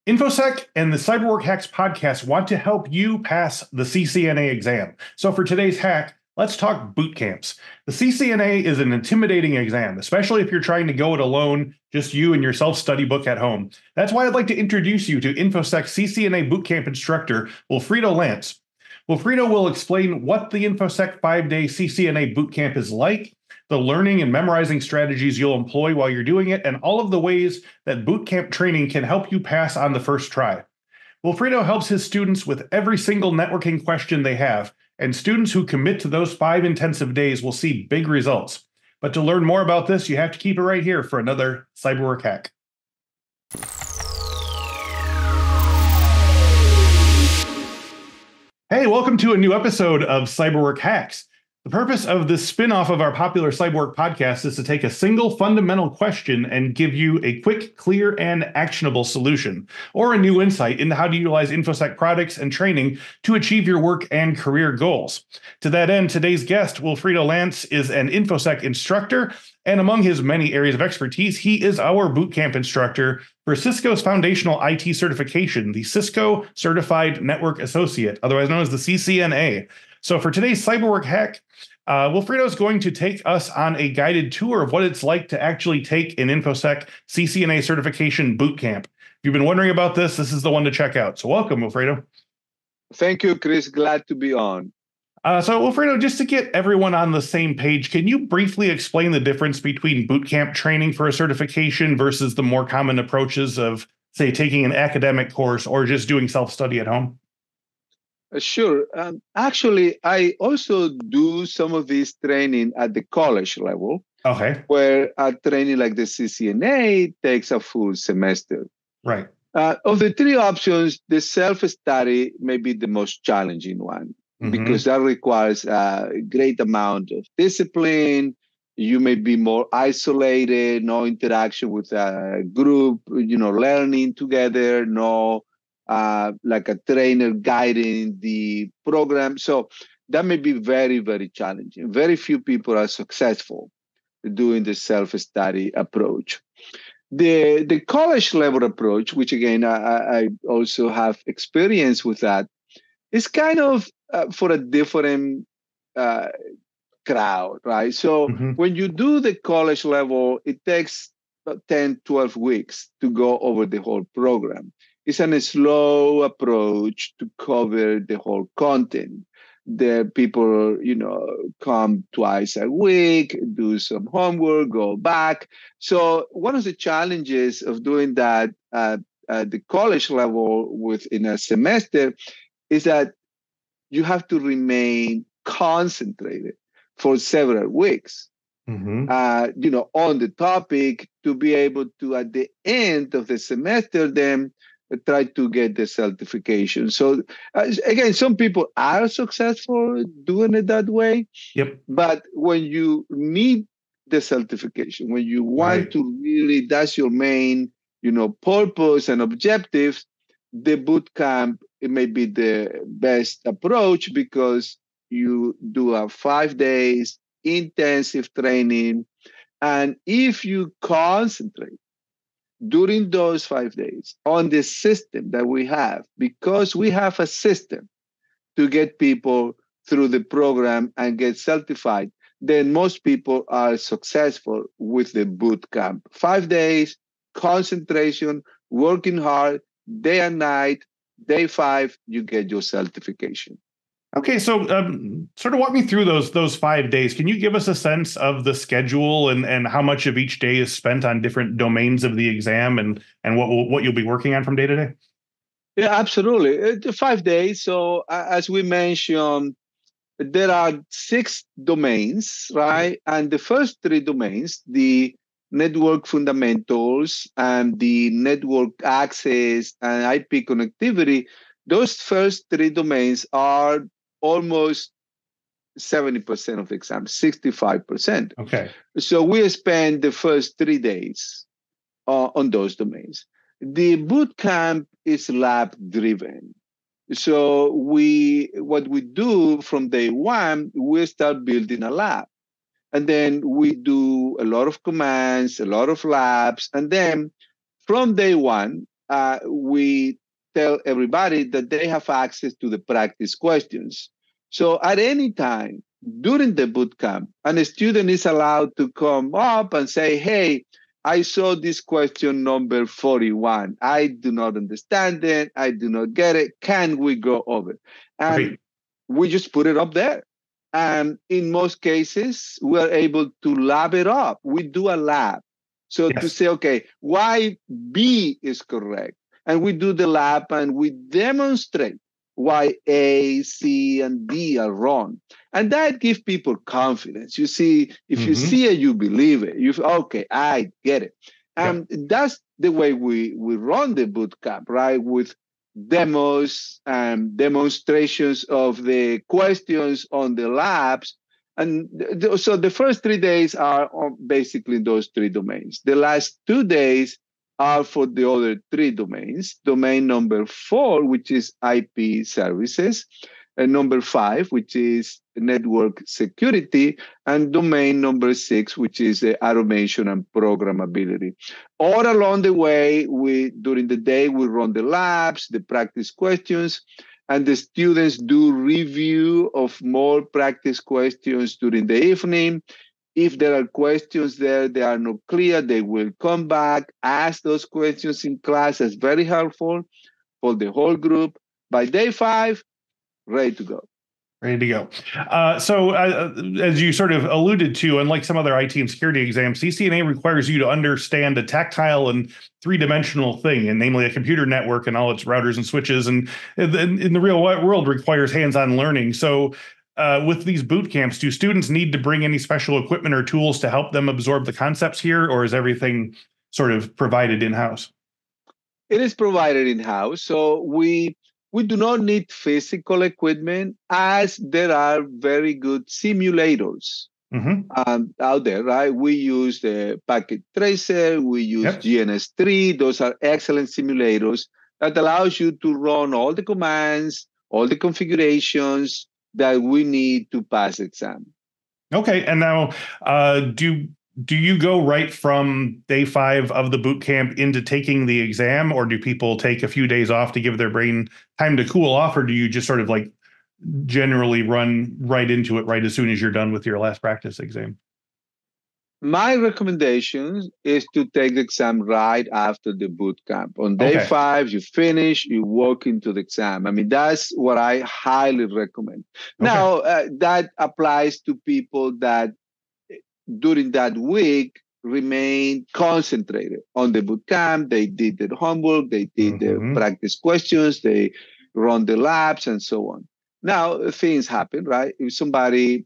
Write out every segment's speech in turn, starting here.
Infosec and the Cyberwork Hacks podcast want to help you pass the CCNA exam. So for today's hack, let's talk boot camps. The CCNA is an intimidating exam, especially if you're trying to go it alone, just you and your self-study book at home. That's why I'd like to introduce you to Infosec CCNA bootcamp instructor, Wilfredo Lanz. Wilfredo will explain what the Infosec 5-day CCNA bootcamp is like, the learning and memorizing strategies you'll employ while you're doing it, and all of the ways that bootcamp training can help you pass on the first try. Wilfredo helps his students with every single networking question they have, and students who commit to those 5 intensive days will see big results. But to learn more about this, you have to keep it right here for another Cyberwork hack. Hey, welcome to a new episode of Cyberwork Hacks. The purpose of this spin-off of our popular Cyberwork podcast is to take a single fundamental question and give you a quick, clear, and actionable solution, or a new insight into how to utilize Infosec products and training to achieve your work and career goals. To that end, today's guest, Wilfredo Lanz, is an Infosec instructor, and among his many areas of expertise, he is our bootcamp instructor for Cisco's foundational IT certification, the Cisco Certified Network Associate, otherwise known as the CCNA. So for today's Cyberwork hack, Wilfredo is going to take us on a guided tour of what it's like to actually take an Infosec CCNA certification bootcamp. If you've been wondering about this, this is the one to check out. So welcome, Wilfredo. Thank you, Chris. Glad to be on. So Wilfredo, just to get everyone on the same page, can you briefly explain the difference between bootcamp training for a certification versus the more common approaches of, say, taking an academic course or just doing self-study at home? Sure. Actually, I also do some of this training at the college level. Okay. Where a training like the CCNA takes a full semester. Right. Of the 3 options, the self-study may be the most challenging one because that requires a great amount of discipline. You may be more isolated, no interaction with a group, learning together, no like a trainer guiding the program. So that may be very, very challenging. Very few people are successful doing the self-study approach. The college level approach, which again, I also have experience with that, is kind of for a different crowd, right? So when you do the college level, it takes 10, 12 weeks to go over the whole program. It's a slow approach to cover the whole content. The people, come twice a week, do some homework, go back. So one of the challenges of doing that at the college level within a semester is that you have to remain concentrated for several weeks, on the topic to be able to, at the end of the semester, then try to get the certification. So again, some people are successful doing it that way. Yep. But when you need the certification, when you want to really, that's your main, purpose and objectives, the boot camp, it may be the best approach because you do a 5 days intensive training. And if you concentrate during those 5 days on the system that we have, because we have a system to get people through the program and get certified, then most people are successful with the boot camp. 5 days, concentration, working hard, day and night, day 5, you get your certification. Okay, so sort of walk me through those 5 days. Can you give us a sense of the schedule and how much of each day is spent on different domains of the exam and what you'll be working on from day to day? Yeah, absolutely. 5 days. So as we mentioned, there are 6 domains, right? And the first 3 domains, the network fundamentals and the network access and IP connectivity, those first 3 domains are almost 70% of the exam, 65%. Okay. So we spend the first 3 days on those domains. The boot camp is lab driven. So what we do from day 1, we start building a lab. And then we do a lot of commands, a lot of labs. And then from day 1, we tell everybody that they have access to the practice questions. So at any time during the boot camp, and a student is allowed to come up and say, hey, I saw this question number 41. I do not understand it. I do not get it. Can we go over? And we just put it up there. And in most cases, we're able to lab it up. We do a lab. So to say, okay, why B is correct? And we do the lab and we demonstrate why A, C, and D are wrong. And that gives people confidence. You see, if you see it, you believe it. You okay, I get it. And that's the way we run the boot camp, right? With demos and demonstrations of the questions on the labs. And so the first 3 days are on basically those 3 domains. The last 2 days are for the other 3 domains. Domain number 4, which is IP services, and number 5, which is network security, and domain number 6, which is automation and programmability. All along the way, during the day, we run the labs, the practice questions, and the students do review of more practice questions during the evening. If there are questions there that are not clear, they will come back, ask those questions in class. It's very helpful for the whole group. By day 5, ready to go. Ready to go. So as you sort of alluded to, unlike some other IT and security exams, CCNA requires you to understand a tactile and 3-dimensional thing, and namely a computer network and all its routers and switches, and in the real world requires hands-on learning. So with these boot camps, do students need to bring any special equipment or tools to help them absorb the concepts here, or is everything sort of provided in-house? It is provided in-house. So we do not need physical equipment, as there are very good simulators out there, right? We use the Packet Tracer, we use GNS3. Those are excellent simulators that allows you to run all the commands, all the configurations that we need to pass exam. Okay, and now do you go right from day 5 of the boot camp into taking the exam, or do people take a few days off to give their brain time to cool off, or do you just sort of like generally run right into it right as soon as you're done with your last practice exam? My recommendation is to take the exam right after the boot camp. On day 5, you finish, you walk into the exam. I mean, that's what I highly recommend. Now, that applies to people that during that week remain concentrated on the boot camp. They did their homework, they did the practice questions, they run the labs, and so on. Now, things happen, right? If somebody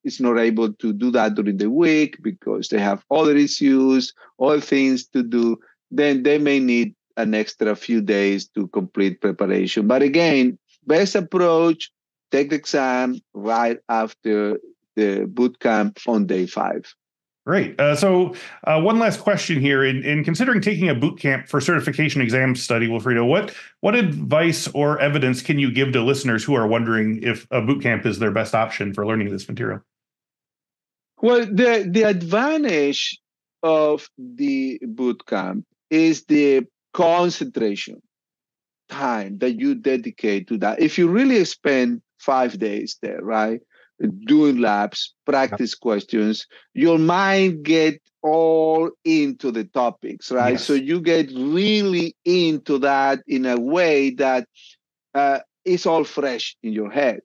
is not able to do that during the week because they have other issues, other things to do, then they may need an extra few days to complete preparation. But again, best approach, take the exam right after the boot camp on day 5. Great. So one last question here. In considering taking a boot camp for certification exam study, Wilfredo, what advice or evidence can you give to listeners who are wondering if a boot camp is their best option for learning this material? Well, the advantage of the boot camp is the concentration time that you dedicate to that. If you really spend 5 days there, right, doing labs, practice questions, your mind get all into the topics, right? So you get really into that in a way that it's all fresh in your head.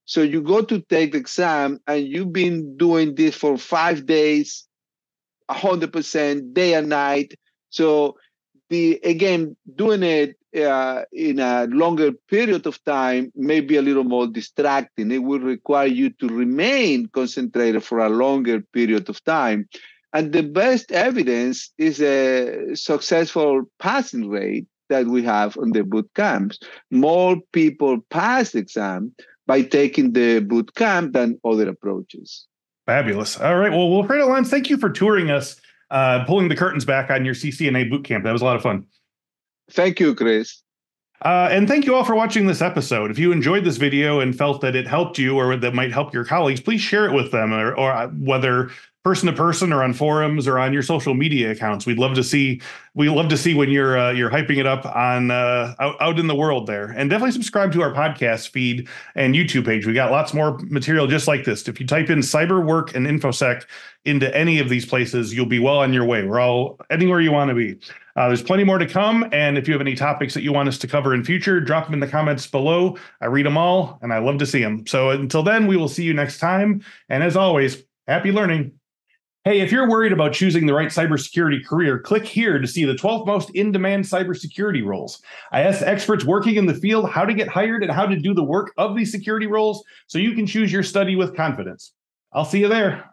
So you go to take the exam and you've been doing this for 5 days, 100%, day and night. So again, doing it in a longer period of time may be a little more distracting. It will require you to remain concentrated for a longer period of time. And the best evidence is a successful passing rate that we have on the boot camps. More people pass the exam by taking the boot camp than other approaches. Fabulous. All right. Well, Wilfredo Lanz, thank you for touring us, pulling the curtains back on your CCNA boot camp. That was a lot of fun. Thank you, Chris. And thank you all for watching this episode. If you enjoyed this video and felt that it helped you or that might help your colleagues, please share it with them, or whether person to person or on forums or on your social media accounts. We love to see when you're hyping it up on out in the world there. And definitely subscribe to our podcast feed and YouTube page. We got lots more material just like this. If you type in cyber work and infosec into any of these places, you'll be well on your way. We're all anywhere you want to be. There's plenty more to come. And if you have any topics that you want us to cover in future, drop them in the comments below. I read them all and I love to see them. So until then, we will see you next time. And as always, happy learning. Hey, if you're worried about choosing the right cybersecurity career, click here to see the 12 most in-demand cybersecurity roles. I asked experts working in the field how to get hired and how to do the work of these security roles so you can choose your study with confidence. I'll see you there.